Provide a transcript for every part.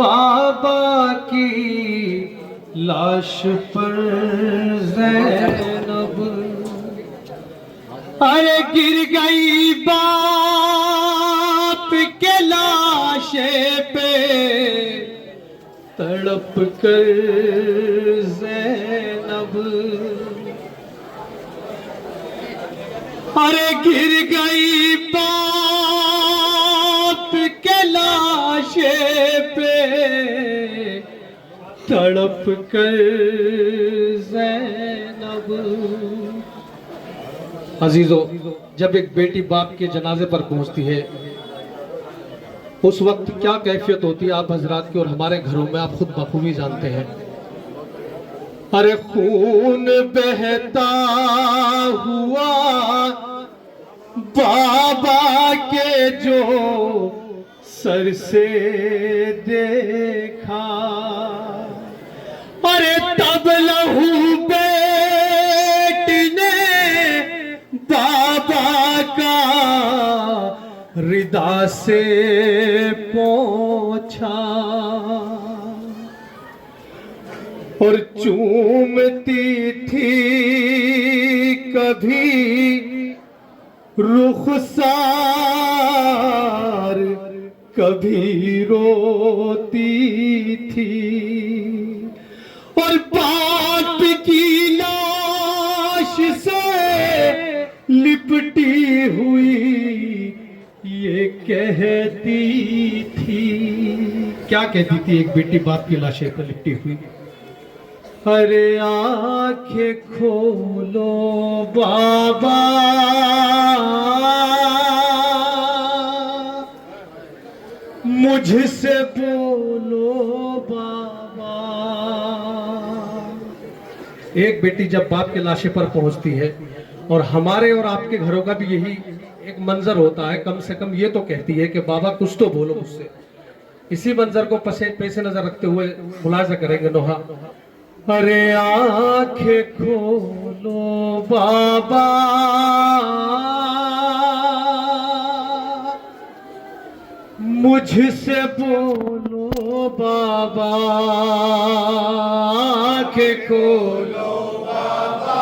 बाबा की लाश पर ज़ैनब अरे गिर गई बाप के लाशे पे तड़प कर ज़ैनब अरे गिर गई बाप के लाशे पे तड़प कर ज़ैनब। अजीजों, जब एक बेटी बाप के जनाजे पर पहुंचती है उस वक्त क्या कैफियत होती है आप हजरात की और हमारे घरों में आप खुद बखूबी जानते हैं। अरे खून बहता हुआ बाबा के जो सर से देखा अरे तब लहू बेटी ने बाबा का हृदय से पोंछा और चूमती थी कभी रुखसार कभी रोती थी और बाप की लाश से लिपटी हुई ये कहती थी। क्या कहती थी एक बेटी बाप की लाश पर लिपटी हुई? अरे आंखें खोलो बाबा मुझसे बोलो बाबा। एक बेटी जब बाप के लाशे पर पहुंचती है और हमारे और आपके घरों का भी यही एक मंजर होता है, कम से कम ये तो कहती है कि बाबा कुछ तो बोलो मुझसे। इसी मंजर को पैसे नजर रखते हुए मुलाजा करेंगे नोहा। अरे आंखें खोलो बाबा मुझसे बोलो बाबा। आंखें खोलो बाबा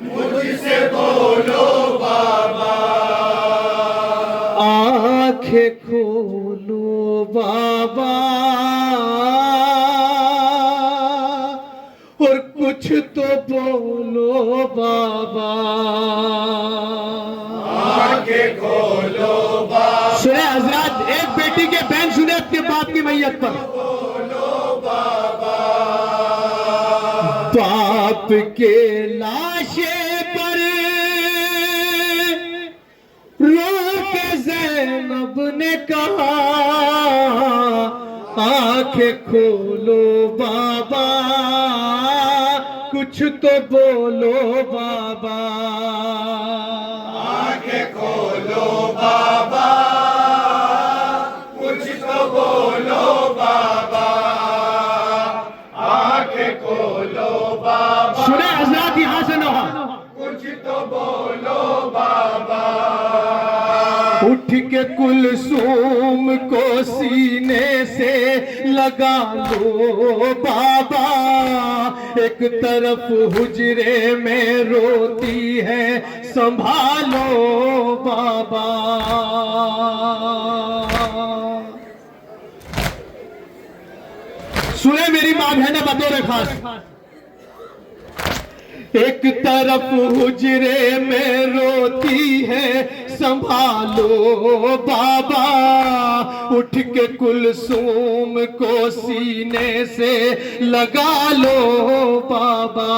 मुझसे बोलो बाबा। आंखें खोलो बाबा और कुछ तो बोलो बाबा। आंखें खोलो बाबा। सुने हजरात, एक बेटी के बहन सुने अपने बाप की मैयत पर बोलो बाबा। बाप के लाशे पर रो के ज़ैनब ने कहा आंखें खोलो बाबा कुछ तो बोलो बाबा। आंखें खोलो बाबा कुछ तो बोलो बाबा। आंखें खोलो बाबा। सुने हजरात, यहां से नहा कुछ तो बोलो बाबा। उठ के कुलसूम को सीने से लगा लो बाबा। एक तरफ हुजरे में रोती है संभालो बाबा। सुने मेरी मां बहन बतौर खास, एक तरफ हुजरे में रोती है संभालो बाबा। उठ के कुलसूम को सीने से लगा लो बाबा।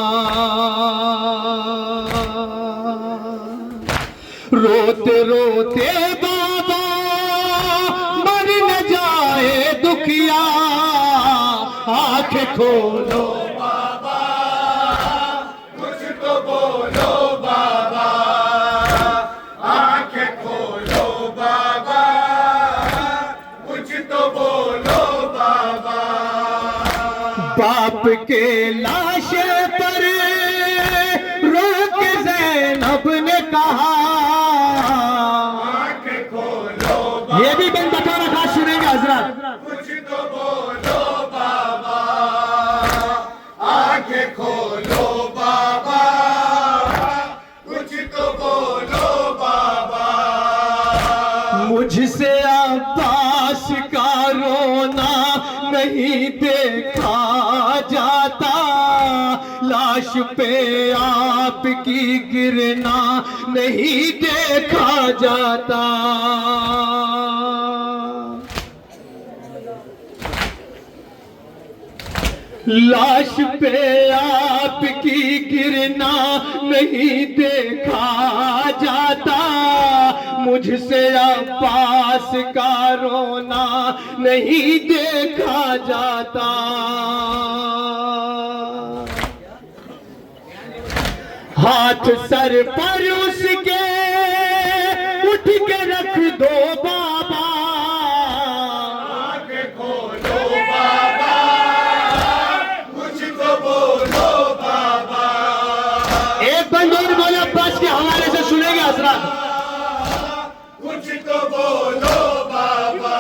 रोते रोते बाबा मर न जाए दुखिया। आंखें खोलो बाबा कुछ तो बोलो बाबा। आंखें खोलो बाबा कुछ तो बोलो बाबा। बाप के लाशे पर रो के ज़ैनब ने कहा। आंखें खोलो ये भी बंद बता रखा, सुनेंगे सुनेंगे हजरत। कुछ तो बोलो बाबा, आंखें खोलो बाबा, कुछ तो बोलो बाबा। मुझसे अब्बास का रोना नहीं देखा जाता, लाश पे आपकी गिरना नहीं देखा जाता। लाश पे आपकी गिरना नहीं देखा जाता, मुझसे अब्बास का रोना नहीं देखा जाता। हाथ सर पर उसके उठ के रख दो बाबा, आंखें खोलो बाबा, कुछ तो बोलो बाबा। एक बंदूर बोले अब्बास के हवाले से सुनेंगे हजरत। कुछ तो बोलो बाबा,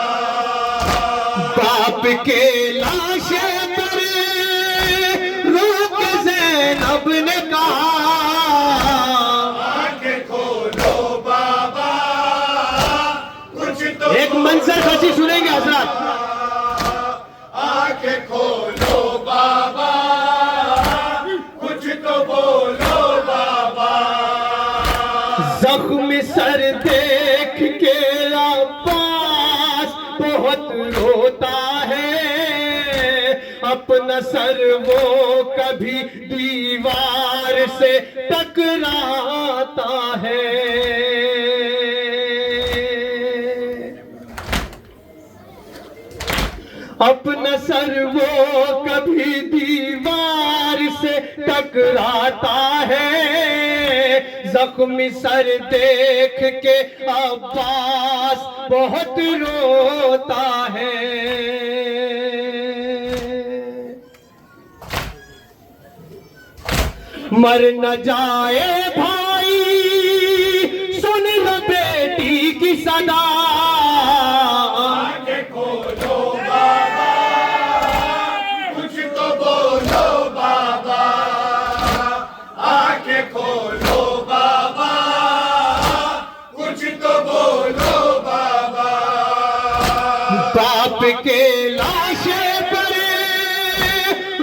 बाप के लाशे पर रोक ज़ैनब ने कहा, आंखें खोलो बाबा, कुछ तो एक मंजर हंसी सुनेंगे हजरत। आंखें खोलो बाबा, कुछ तो बोलो बाबा। जख्म सर देख के अब्बास बहुत रोता है, अपना सर वो कभी दीवार से टकराता है। अपना सर वो कभी दीवार से टकराता है, जख्मी सर देख के अब्बास बहुत रोता है। मर न जाए भाई सुन लो बेटी की सदा, आंखें खोलो बाबा, कुछ तो बोलो बाबा। आंखें खोलो बाबा, कुछ तो बोलो बाबा। बाप के लाशे पर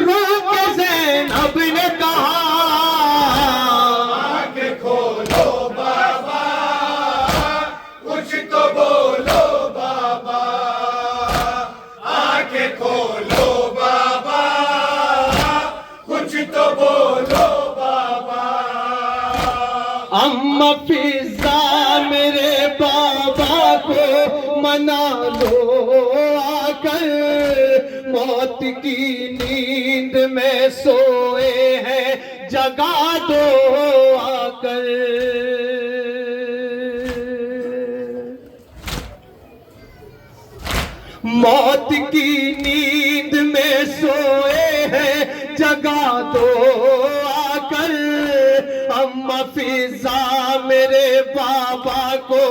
रोक ज़ैनब ने कहा, आंखें खोलो बाबा, कुछ तो बोलो बाबा। आंखें खोलो बाबा, कुछ तो बोलो बाबा। अम्मा फिजा मेरे बाबा को मना लो आकर, मौत की नींद में सोए हैं जगा दो आकर। मौत की नींद में सोए हैं जगा दो आकर, अम्मा फिजा मेरे बाबा को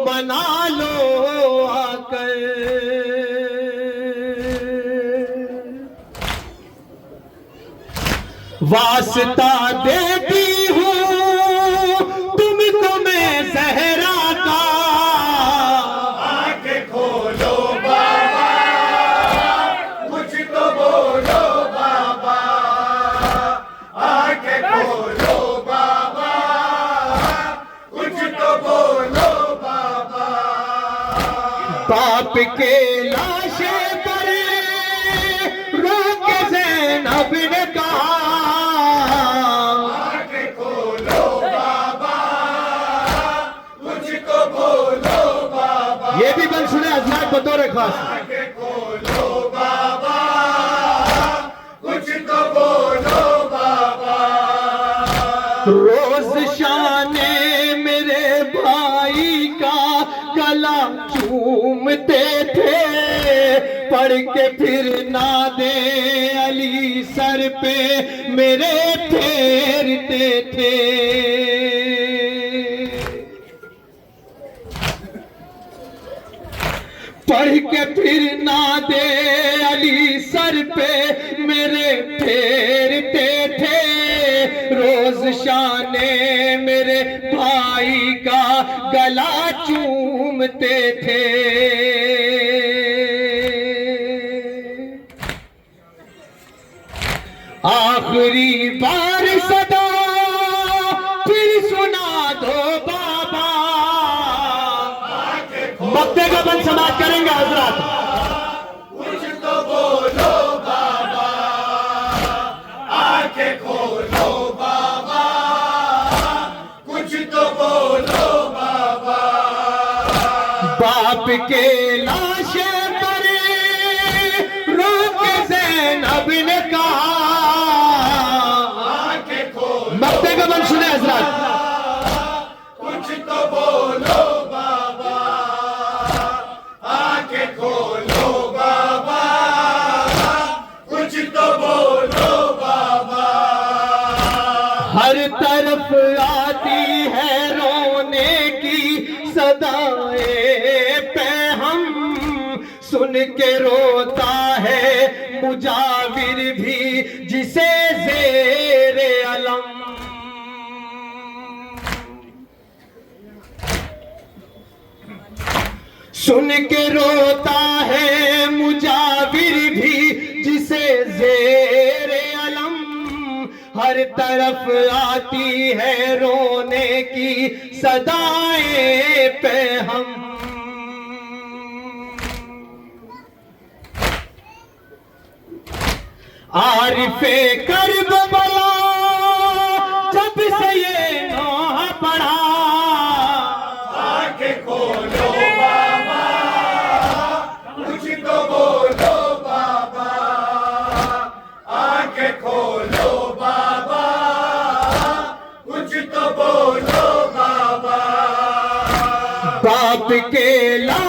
मना लो आकर। वास्ता देती हूँ तुमको मैं ज़हरा का, आंखें खोलो बाबा, कुछ तो बोलो बाबा। आंखें खोलो बाबा, कुछ तो बोलो बाबा। बाप के लाशे पर रोक ज़ैनब ने कहा, आंखें खोलो बाबा, कुछ तो बोलो बाबा। ये भी बंद सुने हजरत बतौर खास। आंखें खोलो बाबा, कुछ तो बोलो बाबा। रोज शाने मेरे भाई का गला चूमते थे, पढ़ के फिर ना दे अली सर पे मेरे फेरते थे। पढ़ के फिर ना दे अली सर पे मेरे फेरते थे, रोज शाने मेरे भाई का गला चूमते थे। आखिरी बार सदा फिर सुना दो बाबा, मक्ते का बंद समाज करेंगे हजरत। कुछ तो बोलो बाबा, आंखें खोलो बाबा, कुछ तो बोलो बाबा। बाप के लाशे पर रोक ज़ैनब ने कहा, आंखें खोलो मक्ते का बंद सुने हजरत। कुछ तो बोलो बाबा, आंखें खोलो बाबा, कुछ तो बोलो बाबा। हर तरफ आती है रोने की सदाएं पे हम, सुन के रोता है मुजाविर भी जिसे ज़ेरे अलम। सुन के रोता है मुजाविर भी जिसे ज़ेरे अलम, हर तरफ आती है रोने की सदाएं पे हम। आरिफे करबला जब से ये नौहा पढ़ा, आंखें खोलो बाबा, कुछ तो बोलो बाबा, आंखें खोलो बाबा, कुछ तो बोलो बाबा। बाप के ला